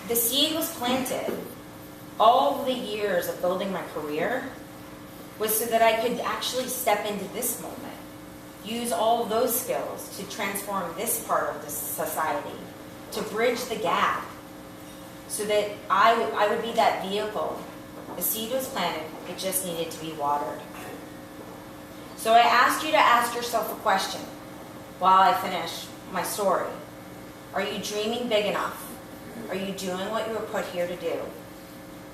the seed was planted. All the years of building my career was so that I could actually step into this moment, use all of those skills to transform this part of the society, to bridge the gap, so that I would be that vehicle. The seed was planted, it just needed to be watered. So I asked you to ask yourself a question while I finish my story. Are you dreaming big enough? Are you doing what you were put here to do?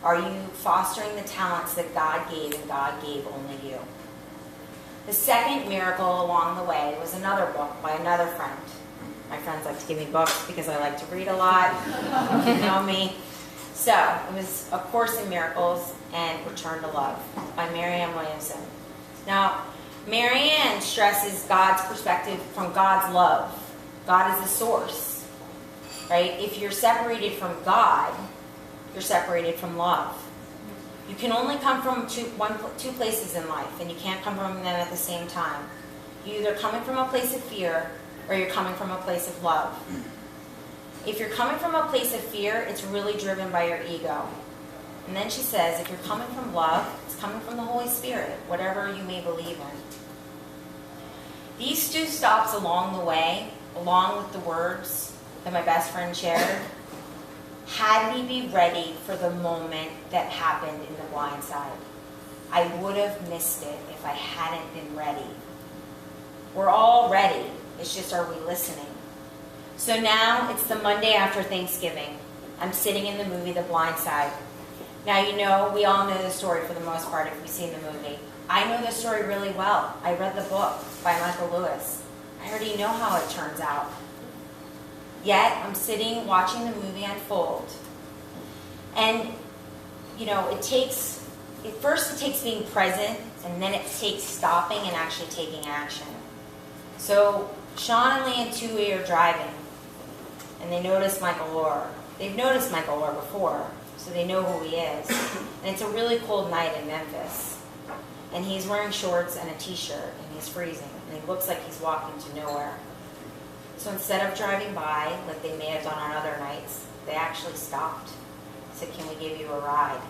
Are you fostering the talents that God gave and God gave only you? The second miracle along the way was another book by another friend. My friends like to give me books because I like to read a lot. You know me. So it was A Course in Miracles and Return to Love by Marianne Williamson. Now, Marianne stresses God's perspective from God's love. God is the source, right? If you're separated from God, you're separated from love. You can only come from two places in life, and you can't come from them at the same time. You're either coming from a place of fear, or you're coming from a place of love. If you're coming from a place of fear, it's really driven by your ego. And then she says, if you're coming from love, it's coming from the Holy Spirit, whatever you may believe in. These two stops along the way, along with the words that my best friend shared, had me be ready for the moment that happened in the blind side. I would have missed it if I hadn't been ready. We're all ready. It's just, are we listening? So now it's the Monday after Thanksgiving. I'm sitting in the movie The Blind Side. Now, you know, we all know the story for the most part if we've seen the movie. I know the story really well. I read the book by Michael Lewis. I already know how it turns out. Yet, I'm sitting watching the movie unfold. And, you know, it takes being present, and then it takes stopping and actually taking action. So, Sean and Lee and Tui are driving, and they notice Michael Lohr. They've noticed Michael Lohr before, so they know who he is. And it's a really cold night in Memphis. And he's wearing shorts and a t-shirt, and he's freezing, and he looks like he's walking to nowhere. So instead of driving by, like they may have done on other nights, they actually stopped. Said, can we give you a ride?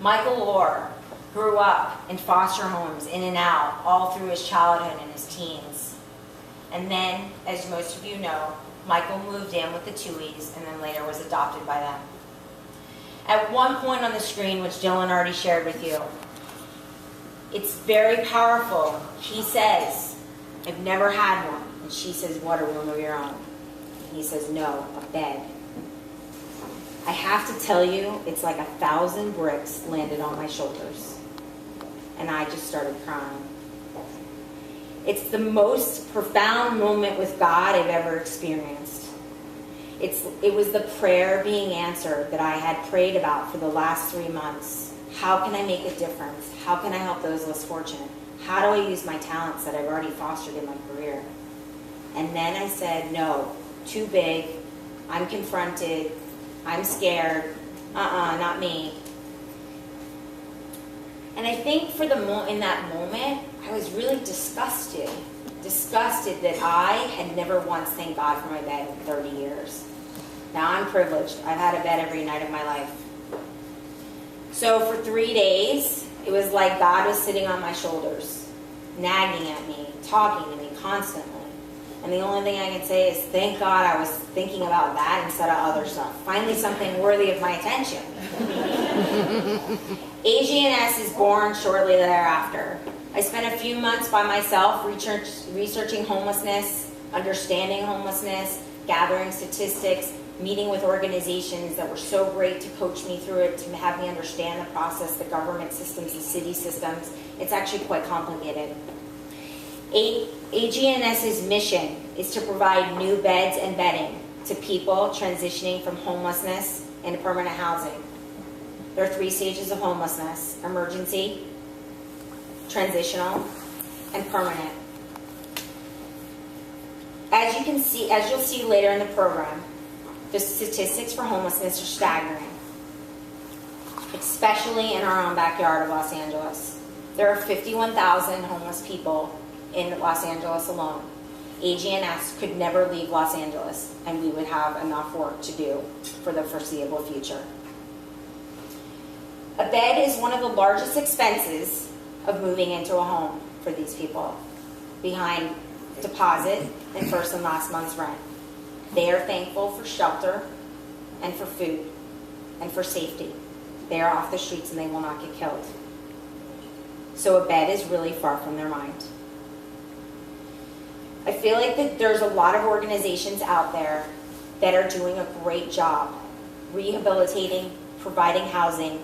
Michael Lohr grew up in foster homes, in and out, all through his childhood and his teens. And then, as most of you know, Michael moved in with the Tuies and then later was adopted by them. At one point on the screen, which Dylan already shared with you, it's very powerful. He says, I've never had one. And she says, what, a room of your own? And he says, no, a bed. I have to tell you, it's like 1,000 bricks landed on my shoulders. And I just started crying. It's the most profound moment with God I've ever experienced. It was the prayer being answered that I had prayed about for the last 3 months. How can I make a difference? How can I help those less fortunate? How do I use my talents that I've already fostered in my career? And then I said, no, too big. I'm confronted. I'm scared. Not me. And I think in that moment, I was really disgusted that I had never once thanked God for my bed in 30 years. Now I'm privileged. I've had a bed every night of my life. So for 3 days, it was like God was sitting on my shoulders, nagging at me, talking to me constantly. And the only thing I can say is, thank God I was thinking about that instead of other stuff. Finally something worthy of my attention. AGNS is born shortly thereafter. I spent a few months by myself researching homelessness, understanding homelessness, gathering statistics, meeting with organizations that were so great to coach me through it, to have me understand the process, the government systems, the city systems. It's actually quite complicated. AGNS's mission is to provide new beds and bedding to people transitioning from homelessness into permanent housing. There are 3 stages of homelessness: emergency, transitional, and permanent. As you'll see later in the program, the statistics for homelessness are staggering, especially in our own backyard of Los Angeles. There are 51,000 homeless people in Los Angeles alone. AGNS could never leave Los Angeles, and we would have enough work to do for the foreseeable future. A bed is one of the largest expenses of moving into a home for these people, behind deposit and first and last month's rent. They are thankful for shelter and for food and for safety. They are off the streets and they will not get killed. So a bed is really far from their mind. I feel like that there's a lot of organizations out there that are doing a great job rehabilitating, providing housing,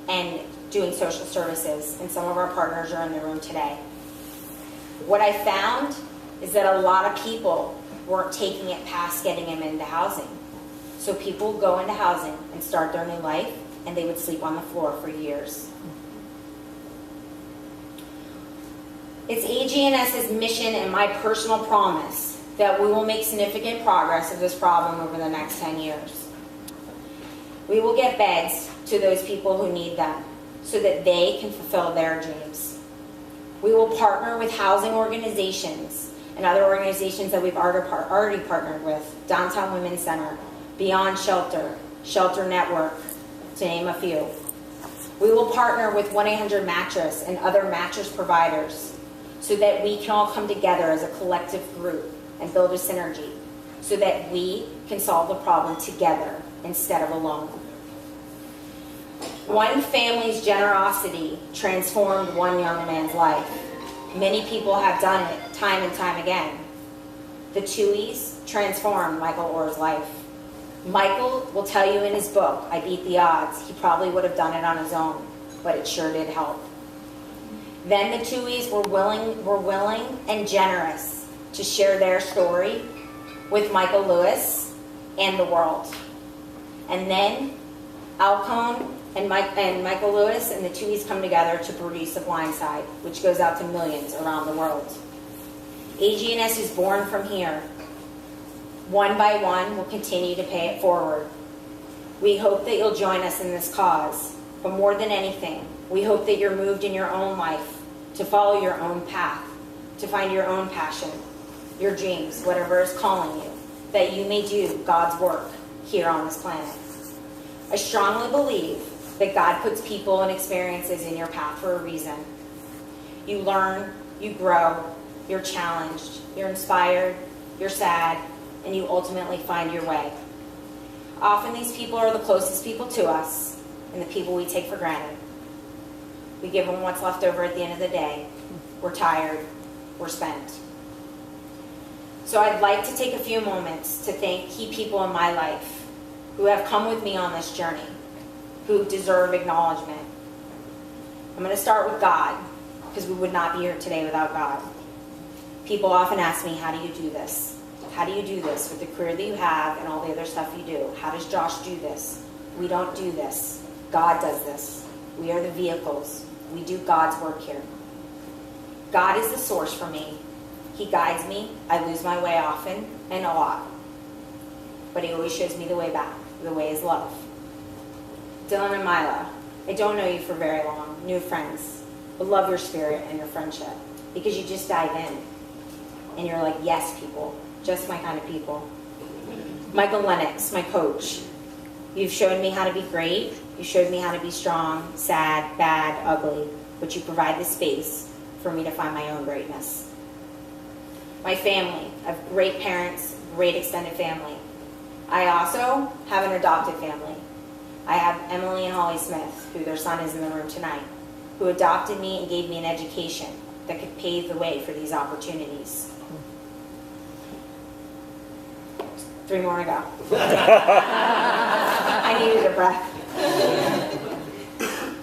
and doing social services, and some of our partners are in the room today. What I found is that a lot of people weren't taking it past getting them into housing. So people go into housing and start their new life, and they would sleep on the floor for years. It's AGNS's mission and my personal promise that we will make significant progress of this problem over the next 10 years. We will get beds to those people who need them so that they can fulfill their dreams. We will partner with housing organizations and other organizations that we've already partnered with, Downtown Women's Center, Beyond Shelter, Shelter Network, to name a few. We will partner with 1-800-Mattress and other mattress providers so that we can all come together as a collective group and build a synergy so that we can solve the problem together instead of alone. One family's generosity transformed one young man's life. Many people have done it time and time again. The Tuohys transformed Michael Orr's life. Michael will tell you in his book, I Beat the Odds, he probably would have done it on his own, but it sure did help. Then the Tuohys were willing and generous to share their story with Michael Lewis and the world. And then Alcone and Michael Lewis and the Tuohys come together to produce The Blind Side, which goes out to millions around the world. AGNS is born from here. One by one, we'll continue to pay it forward. We hope that you'll join us in this cause, but more than anything, we hope that you're moved in your own life to follow your own path, to find your own passion, your dreams, whatever is calling you, that you may do God's work here on this planet. I strongly believe that God puts people and experiences in your path for a reason. You learn, you grow, you're challenged, you're inspired, you're sad, and you ultimately find your way. Often these people are the closest people to us and the people we take for granted. We give them what's left over at the end of the day. We're tired, we're spent. So I'd like to take a few moments to thank key people in my life who have come with me on this journey, who deserve acknowledgement. I'm going to start with God, because we would not be here today without God. People often ask me, how do you do this? How do you do this with the career that you have and all the other stuff you do? How does Josh do this? We don't do this. God does this. We are the vehicles. We do God's work here. God is the source for me. He guides me. I lose my way often and a lot. But he always shows me the way back. The way is love. Dylan and Mila, I don't know you for very long, new friends, but love your spirit and your friendship because you just dive in and you're like, yes, people, just my kind of people. Michael Lennox, my coach, you've shown me how to be great. You showed me how to be strong, sad, bad, ugly, but you provide the space for me to find my own greatness. My family, I have great parents, great extended family. I also have an adopted family. I have Emily and Holly Smith, who their son is in the room tonight, who adopted me and gave me an education that could pave the way for these opportunities. 3 more to go. I needed a breath.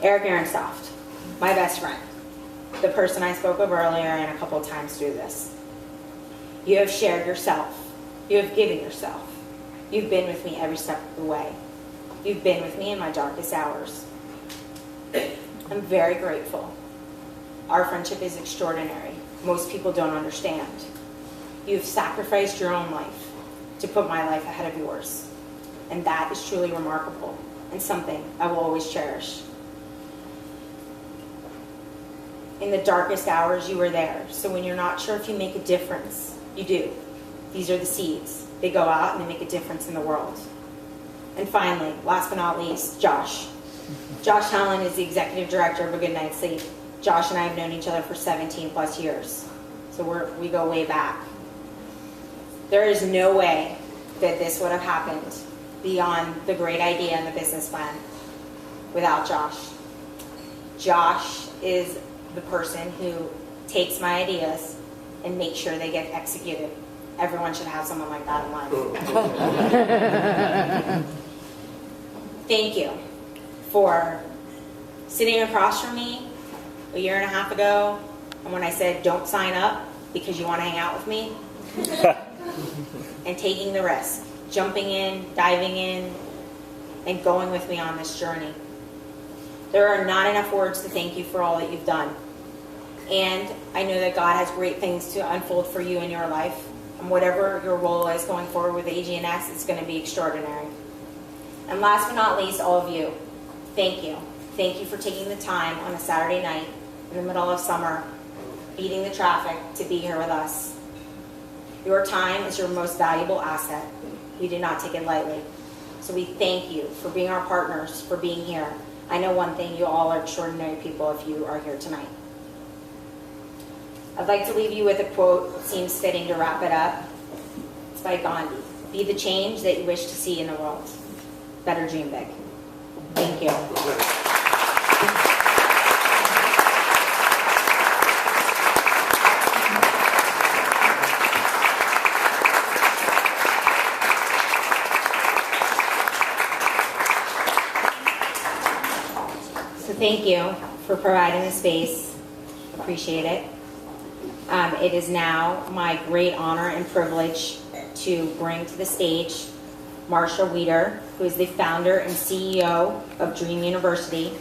Eric Ehrenstoft, my best friend, the person I spoke of earlier and a couple of times through this. You have shared yourself. You have given yourself. You've been with me every step of the way. You've been with me in my darkest hours. I'm very grateful. Our friendship is extraordinary. Most people don't understand. You've sacrificed your own life to put my life ahead of yours. And that is truly remarkable and something I will always cherish. In the darkest hours, you were there. So when you're not sure if you make a difference, You do. These are the seeds. They go out and they make a difference in the world. And finally, last but not least, Josh. Josh Helen is the executive director of A Good Night's Sleep. Josh and I have known each other for 17 plus years. So we go way back. There is no way that this would have happened beyond the great idea and the business plan without Josh. Josh is the person who takes my ideas and makes sure they get executed. Everyone should have someone like that in life. Thank you for sitting across from me a year and a half ago, and when I said don't sign up because you want to hang out with me, and taking the risk, jumping in, diving in, and going with me on this journey. There are not enough words to thank you for all that you've done. And I know that God has great things to unfold for you in your life. And whatever your role is going forward with AG&S, it's going to be extraordinary. And last but not least, all of you, thank you. Thank you for taking the time on a Saturday night in the middle of summer, beating the traffic to be here with us. Your time is your most valuable asset. We do not take it lightly. So we thank you for being our partners, for being here. I know one thing, you all are extraordinary people if you are here tonight. I'd like to leave you with a quote that seems fitting to wrap it up. It's by Gandhi. Be the change that you wish to see in the world. Better dream big. Thank you. Thank you for providing the space. Appreciate it. It is now my great honor and privilege to bring to the stage Marsha Weeder, who is the founder and CEO of Dream University